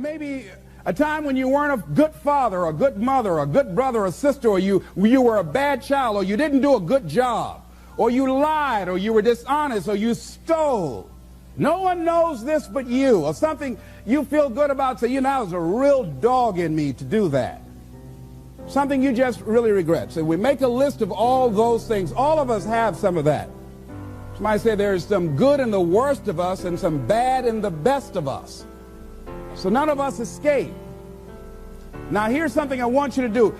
maybe a time when you weren't a good father, or a good mother, or a good brother or sister, or you were a bad child, or you didn't do a good job, or you lied, or you were dishonest, or you stole. No one knows this but you, or something you feel good about, say, you know, I was a real dog in me to do that. Something you just really regret. So we make a list of all those things. All of us have some of that. Somebody say there's some good in the worst of us and some bad in the best of us. So none of us escape. Now here's something I want you to do.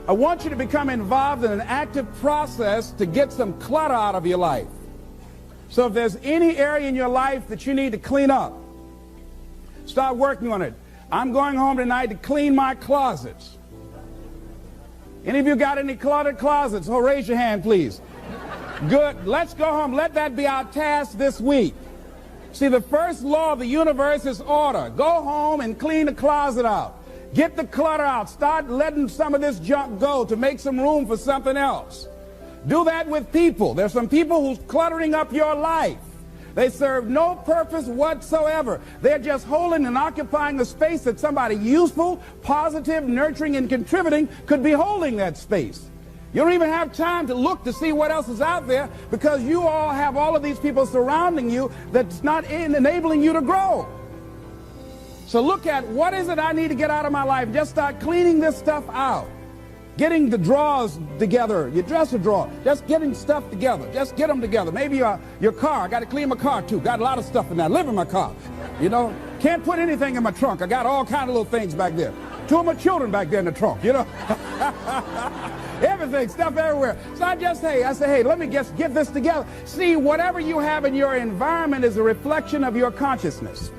I want you to become involved in an active process to get some clutter out of your life. So if there's any area in your life that you need to clean up, start working on it. I'm going home tonight to clean my closets. Any of you got any cluttered closets? Oh, raise your hand, please. Good. Let's go home. Let that be our task this week. See, the first law of the universe is order. Go home and clean the closet out. Get the clutter out. Start letting some of this junk go to make some room for something else. Do that with people. There's some people who's cluttering up your life. They serve no purpose whatsoever. They're just holding and occupying the space that somebody useful, positive, nurturing, and contributing could be holding that space. You don't even have time to look to see what else is out there because you all have all of these people surrounding you that's not enabling you to grow. So look at what is it I need to get out of my life. Just start cleaning this stuff out. Getting the drawers together, your dresser drawer, just getting stuff together. Just get them together. Maybe your car. I got to clean my car too. Got a lot of stuff in there. I live in my car. You know, can't put anything in my trunk. I got all kind of little things back there. 2 of my children back there in the trunk, you know. Everything, stuff everywhere. So I say, hey, let me just get this together. See, whatever you have in your environment is a reflection of your consciousness.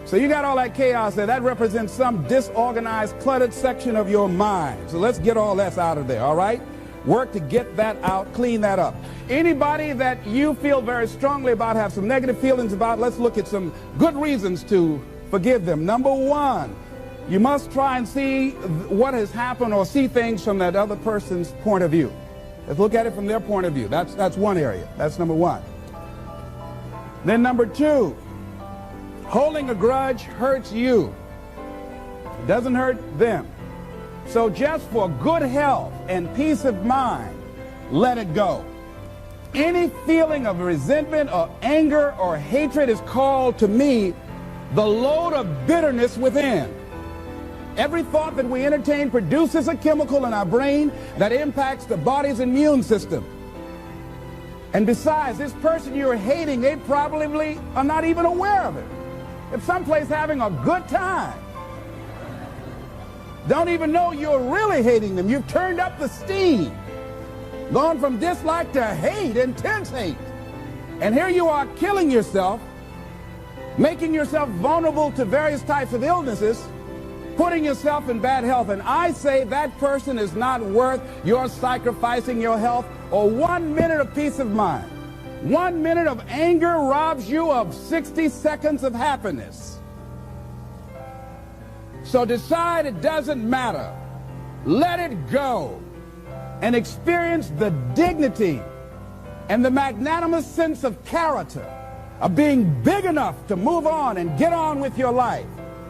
So you got all that chaos there. That represents some disorganized, cluttered section of your mind. So let's get all that out of there, all right? Work to get that out, clean that up. Anybody that you feel very strongly about, have some negative feelings about, let's look at some good reasons to forgive them. Number one, you must try and see what has happened or see things from that other person's point of view. Let's look at it from their point of view. That's one area. That's number one. Then number two, holding a grudge hurts you. It doesn't hurt them. So just for good health and peace of mind, let it go. Any feeling of resentment or anger or hatred is called to me the load of bitterness within. Every thought that we entertain produces a chemical in our brain that impacts the body's immune system. And besides, this person you're hating, they probably are not even aware of it. If someplace having a good time, don't even know you're really hating them. You've turned up the steam, gone from dislike to hate, intense hate. And here you are killing yourself, making yourself vulnerable to various types of illnesses, putting yourself in bad health. And I say that person is not worth your sacrificing your health or 1 minute of peace of mind. 1 minute of anger robs you of 60 seconds of happiness. So decide it doesn't matter. Let it go and experience the dignity and the magnanimous sense of character of being big enough to move on and get on with your life.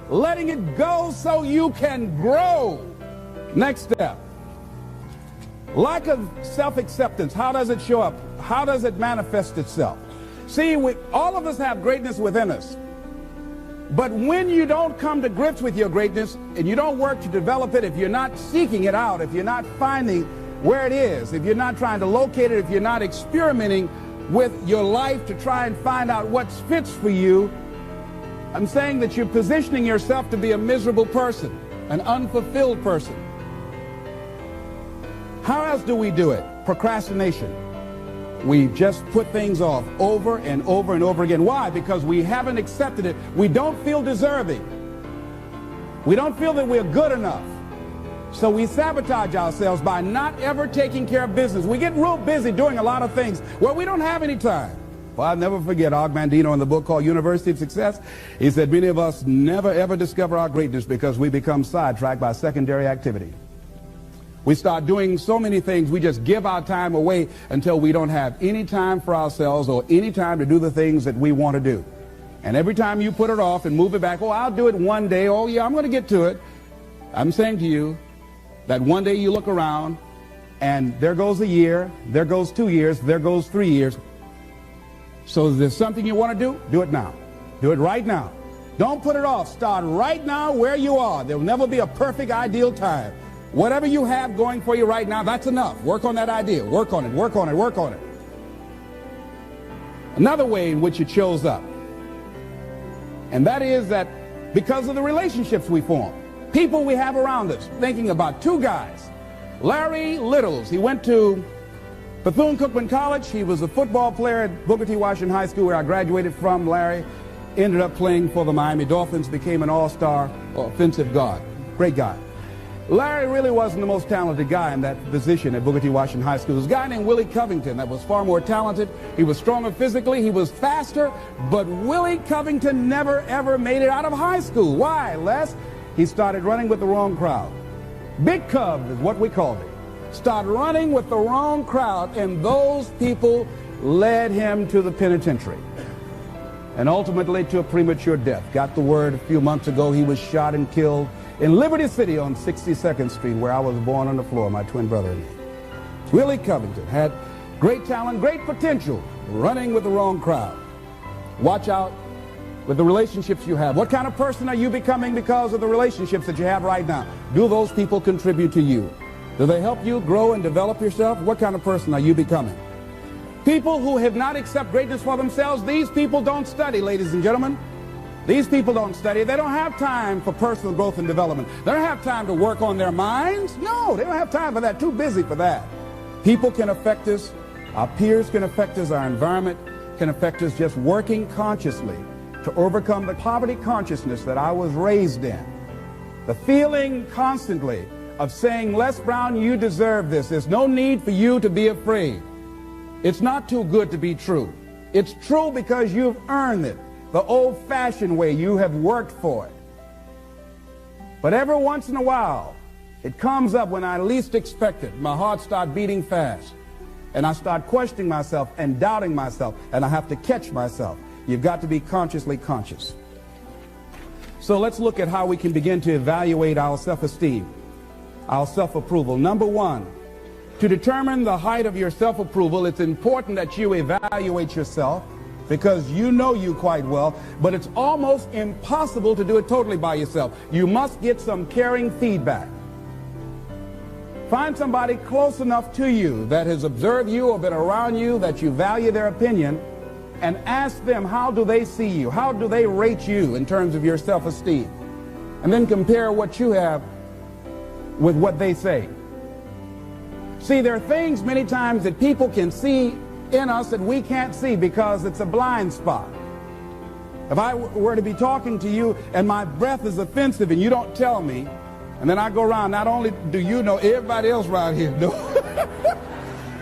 Letting it go so you can grow. Next step. Lack of self-acceptance. How does it show up? How does it manifest itself? See, all of us have greatness within us. But when you don't come to grips with your greatness and you don't work to develop it, if you're not seeking it out, if you're not finding where it is, if you're not trying to locate it, if you're not experimenting with your life to try and find out what fits for you, I'm saying that you're positioning yourself to be a miserable person, an unfulfilled person. How else do we do it? Procrastination. We just put things off over and over and over again. Why? Because we haven't accepted it. We don't feel deserving. We don't feel that we're good enough. So we sabotage ourselves by not ever taking care of business. We get real busy doing a lot of things where we don't have any time. Well, I'll never forget Og Mandino in the book called University of Success. He said many of us never ever discover our greatness because we become sidetracked by secondary activity. We start doing so many things, we just give our time away until we don't have any time for ourselves or any time to do the things that we want to do. And every time you put it off and move it back, oh, I'll do it one day. Oh, yeah, I'm going to get to it. I'm saying to you that one day you look around and there goes a year, there goes 2 years, there goes 3 years. So if there's something you want to do it now. Do it right now. Don't put it off. Start right now where you are. There will never be a perfect, ideal time. Whatever you have going for you right now, that's enough. Work on that idea. Work on it, work on it, work on it. Another way in which it shows up, and that is that because of the relationships we form, people we have around us. Thinking about two guys. Larry Littles, he went to Bethune-Cookman College. He was a football player at Booker T. Washington High School, where I graduated from. Larry ended up playing for the Miami Dolphins, became an all-star offensive guard. Great guy. Larry really wasn't the most talented guy in that position at Booker T. Washington High School. There was a guy named Willie Covington that was far more talented. He was stronger physically. He was faster. But Willie Covington never, ever made it out of high school. Why, Les? He started running with the wrong crowd. Big Cub is what we called him. Started running with the wrong crowd, and those people led him to the penitentiary. And ultimately to a premature death. Got the word a few months ago he was shot and killed in Liberty City on 62nd Street, where I was born on the floor, my twin brother and me. Willie Covington had great talent, great potential, running with the wrong crowd. Watch out with the relationships you have. What kind of person are you becoming because of the relationships that you have right now? Do those people contribute to you? Do they help you grow and develop yourself? What kind of person are you becoming? People who have not accepted greatness for themselves, these people don't study, ladies and gentlemen. These people don't study. They don't have time for personal growth and development. They don't have time to work on their minds. No, they don't have time for that. Too busy for that. People can affect us. Our peers can affect us. Our environment can affect us. Just working consciously to overcome the poverty consciousness that I was raised in. The feeling constantly of saying, Les Brown, you deserve this. There's no need for you to be afraid. It's not too good to be true. It's true because you've earned it. The old-fashioned way, you have worked for it. But every once in a while, it comes up when I least expect it. My heart starts beating fast. And I start questioning myself and doubting myself. And I have to catch myself. You've got to be consciously conscious. So let's look at how we can begin to evaluate our self-esteem, our self-approval. Number one, to determine the height of your self-approval, it's important that you evaluate yourself, because you know you quite well, but it's almost impossible to do it totally by yourself. You must get some caring feedback. Find somebody close enough to you that has observed you or been around you that you value their opinion, and ask them, how do they see you? How do they rate you in terms of your self-esteem? And then compare what you have with what they say. See, there are things many times that people can see in us that we can't see because it's a blind spot. If I were to be talking to you and my breath is offensive and you don't tell me, and then I go around, not only do you know, everybody else around here knows.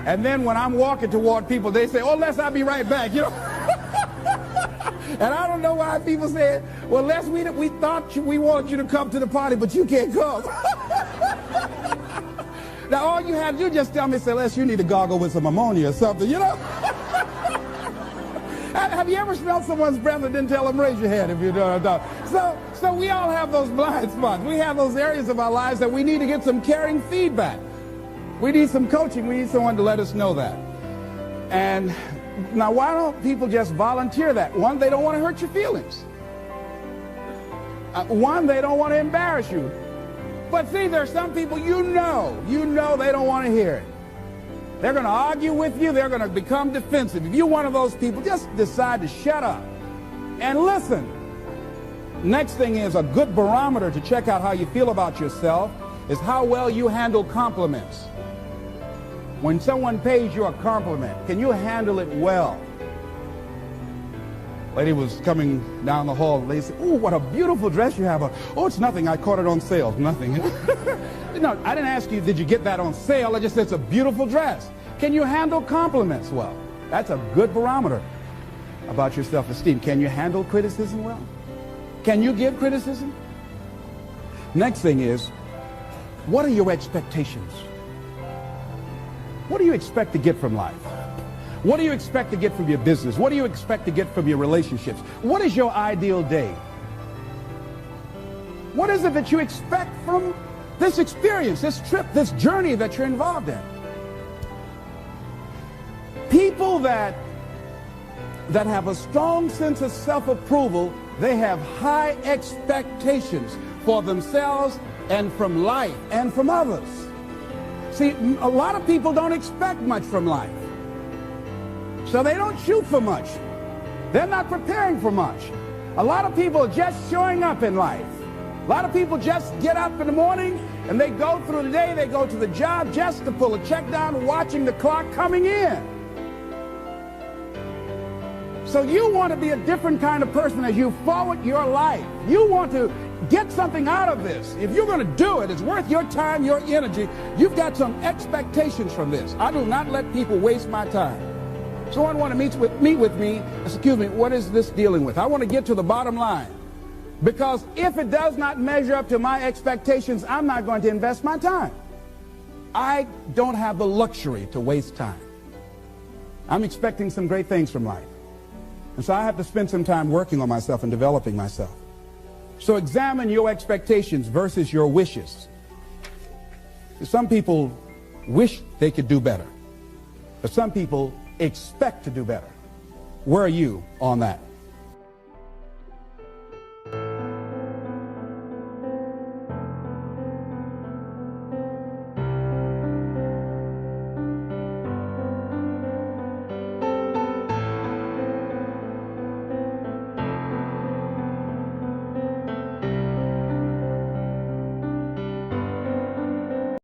And then when I'm walking toward people, they say, oh, Les, I'll be right back, you know. And I don't know why people say, well, Les, we thought we wanted you to come to the party, but you can't come. Now, all you had to do is just tell me, say, Les, you need to gargle with some ammonia or something, you know? Have you ever smelled someone's breath and didn't tell them? Raise your hand if you don't know. So we all have those blind spots. We have those areas of our lives that we need to get some caring feedback. We need some coaching. We need someone to let us know that. And now, why don't people just volunteer that? One, they don't want to hurt your feelings. One, they don't want to embarrass you. But see, there are some people you know they don't want to hear it. They're going to argue with you. They're going to become defensive. If you're one of those people, just decide to shut up and listen. Next thing is, a good barometer to check out how you feel about yourself is how well you handle compliments. When someone pays you a compliment, can you handle it well? Lady was coming down the hall. They said, oh, what a beautiful dress you have. Oh, it's nothing. I caught it on sale. Nothing. No, I didn't ask you, did you get that on sale? I just said, it's a beautiful dress. Can you handle compliments well? That's a good barometer about your self-esteem. Can you handle criticism well? Can you give criticism? Next thing is, what are your expectations? What do you expect to get from life? What do you expect to get from your business? What do you expect to get from your relationships? What is your ideal day? What is it that you expect from this experience, this trip, this journey that you're involved in? People that have a strong sense of self-approval, they have high expectations for themselves and from life and from others. See, a lot of people don't expect much from life. So they don't shoot for much. They're not preparing for much. A lot of people are just showing up in life. A lot of people just get up in the morning and they go through the day, they go to the job just to pull a check down, watching the clock coming in. So you want to be a different kind of person as you forward your life. You want to get something out of this. If you're going to do it, it's worth your time, your energy. You've got some expectations from this. I do not let people waste my time. Someone want to meet with me, excuse me, what is this dealing with? I want to get to the bottom line. Because if it does not measure up to my expectations, I'm not going to invest my time. I don't have the luxury to waste time. I'm expecting some great things from life. And so I have to spend some time working on myself and developing myself. So examine your expectations versus your wishes. Some people wish they could do better, but some people expect to do better. Where are you on that?